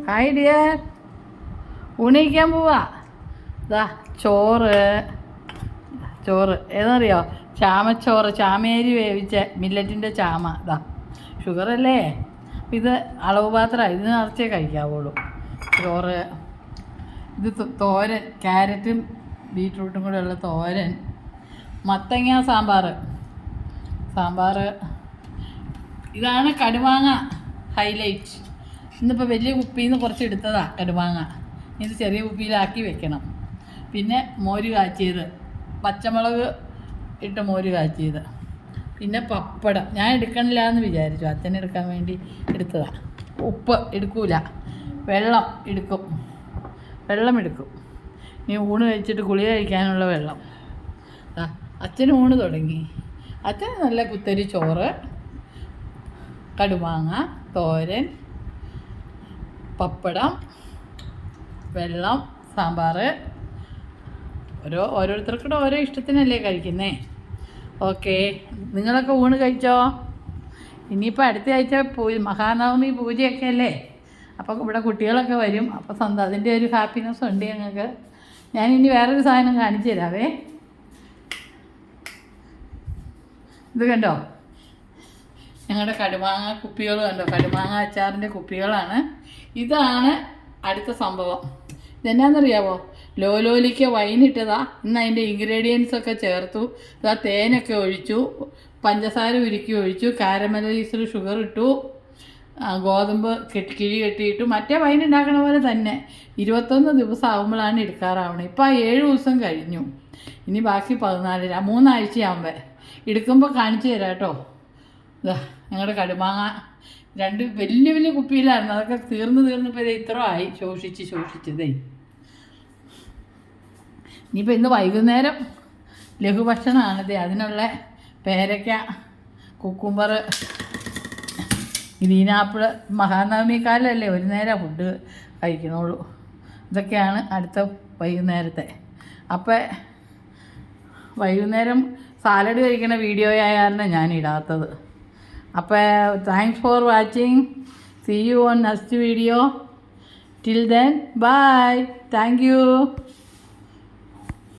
Hi dear, ഊണിക്കാൻ പോവാ. ഇതാ ചോറ് ഏതെന്നറിയോ? ചാമച്ചോറ്, ചാമേരി വേവിച്ച മില്ലറ്റിൻ്റെ ചാമ. ഇതാ ഷുഗറല്ലേ, ഇത് അളവ് പാത്രമാണ്, ഇത് നിറച്ചേ കഴിക്കാവുള്ളൂ. ചോറ്, ഇത് തോരൻ, ക്യാരറ്റും ബീറ്റ്റൂട്ടും കൂടെ ഉള്ള തോരൻ, മത്തങ്ങ സാമ്പാർ. ഇതാണ് കടുമാങ്ങ ഹൈലൈറ്റ്. ഇന്നിപ്പോൾ വലിയ കുപ്പിയിൽ നിന്ന് കുറച്ച് എടുത്തതാണ് കടുമാങ്ങ. ഇത് ചെറിയ കുപ്പിയിലാക്കി വെക്കണം. പിന്നെ മോര് കാച്ചിയത്, പച്ചമുളക് ഇട്ട് മോര് കാച്ചിയത്. പിന്നെ പപ്പടം ഞാൻ എടുക്കണില്ല എന്ന് വിചാരിച്ചു, അച്ഛനെടുക്കാൻ വേണ്ടി എടുത്തതാണ്. ഉപ്പ് എടുക്കൂല, വെള്ളം എടുക്കും. ഇനി ഊണ് കഴിച്ചിട്ട് കുളി കഴിക്കാനുള്ള വെള്ളം. അച്ഛന് ഊണ് തുടങ്ങി. അച്ഛന് നല്ല കുത്തരി ചോറ്, കടുമാങ്ങ, തോരൻ, പപ്പടം, വെള്ളം, സാമ്പാർ. ഓരോരുത്തർക്കൂടെ ഓരോ ഇഷ്ടത്തിനല്ലേ കഴിക്കുന്നേ. ഓക്കെ, നിങ്ങളൊക്കെ ഊണ് കഴിച്ചോ? ഇനിയിപ്പോൾ അടുത്ത ആഴ്ച മഹാനവമി പൂജയൊക്കെ അല്ലേ, അപ്പോൾ ഇവിടെ കുട്ടികളൊക്കെ വരും. അപ്പോൾ സ്വന്തം അതിൻ്റെ ഒരു ഹാപ്പിനെസ് ഉണ്ട് ഞങ്ങൾക്ക്. ഞാനിനി വേറൊരു സാധനം കാണിച്ചു തരാവേ. ഇത് കണ്ടോ, ഞങ്ങളുടെ കടുമാങ്ങ കുപ്പികൾ കണ്ടോ, കടുമാങ്ങ അച്ചാറിൻ്റെ കുപ്പികളാണ്. ഇതാണ് അടുത്ത സംഭവം. ഇതെന്നാണെന്നറിയാവോ? ലോലോലിക്ക വൈനിട്ടതാ. ഇന്ന് അതിൻ്റെ ഇൻഗ്രീഡിയൻസൊക്കെ ചേർത്തു. ഇതാ തേനൊക്കെ ഒഴിച്ചു, പഞ്ചസാര ഉരുക്കി ഒഴിച്ചു, കാരമലൈസ്ഡ് ഷുഗർ ഇട്ടു, ഗോതമ്പ് കിഴി കെട്ടിയിട്ടു. മറ്റേ വൈൻ ഉണ്ടാക്കണ പോലെ തന്നെ 21 ദിവസം ആകുമ്പോഴാണ് എടുക്കാറാവണത്. ഇപ്പോൾ 7 ദിവസം കഴിഞ്ഞു, ഇനി ബാക്കി 14, 3 ആഴ്ചയാകുമ്പോൾ എടുക്കുമ്പോൾ കാണിച്ചു തരാം കേട്ടോ. ഇതാ ഞങ്ങളുടെ കടുമാങ്ങ 2 വലിയ വലിയ കുപ്പിയിലായിരുന്നു, അതൊക്കെ തീർന്നപ്പോൾ ഇത്ര ആയി, ശോഷിച്ചതേ. ഇനിയിപ്പോൾ ഇന്ന് വൈകുന്നേരം ലഘുഭക്ഷണമാണിത്. അതിനുള്ള പേരയ്ക്ക, കുക്കുംബർ, ഗ്രീൻ ആപ്പിൾ. മഹാനവമിക്കാലല്ലേ ഒരു നേരം ഫുഡ് കഴിക്കണുള്ളൂ. ഇതൊക്കെയാണ് അടുത്ത വൈകുന്നേരത്തെ. അപ്പോൾ വൈകുന്നേരം സാലഡ് കഴിക്കുന്ന വീഡിയോ ആയാണ് ഞാൻ ഇടാത്തത്. അപ്പോൾ thanks for watching. See you on next video. Till then, bye. Thank you.